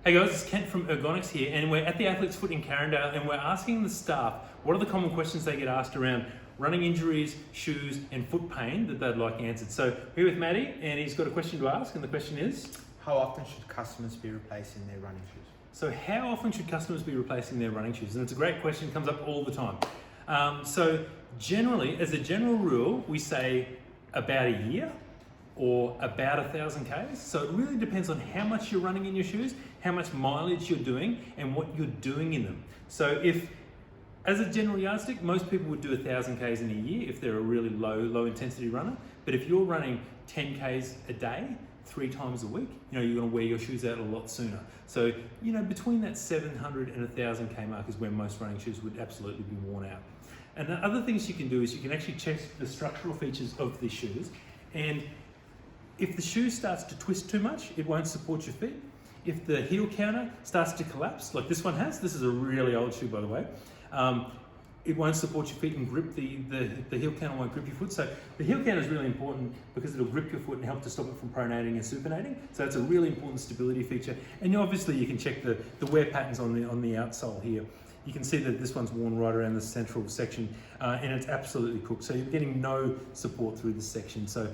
Hey guys, it's Kent from Ergonx here, and we're at the Athlete's Foot in Carindale, and we're asking the staff what are the common questions they get asked around running injuries, shoes, and foot pain that they'd like answered. So we're here with Matty, and he's got a question to ask, and the question is: how often should customers be replacing their running shoes? So how often should customers be replacing their running shoes? And it's a great question, comes up all the time. So generally, as a general rule, we say about a year or about 1,000 Ks. So it really depends on how much you're running in your shoes, how much mileage you're doing, and what you're doing in them. So if, as a general yardstick, most people would do 1,000 Ks in a year if they're a really low intensity runner. But if you're running 10 Ks a day, 3 times a week, you're gonna wear your shoes out a lot sooner. So, between that 700 and 1,000 K mark is where most running shoes would absolutely be worn out. And the other things you can do is you can actually check the structural features of the shoes, and if the shoe starts to twist too much, it won't support your feet. If the heel counter starts to collapse, like this one has, this is a really old shoe by the way, it won't support your feet and grip the heel counter won't grip your foot. So the heel counter is really important because it'll grip your foot and help to stop it from pronating and supinating. So that's a really important stability feature. And obviously you can check the wear patterns on the outsole here. You can see that this one's worn right around the central section and it's absolutely cooked. So you're getting no support through this section. So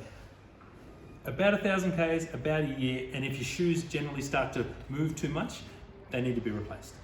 about 1,000 Ks, about a year, and if your shoes generally start to move too much, they need to be replaced.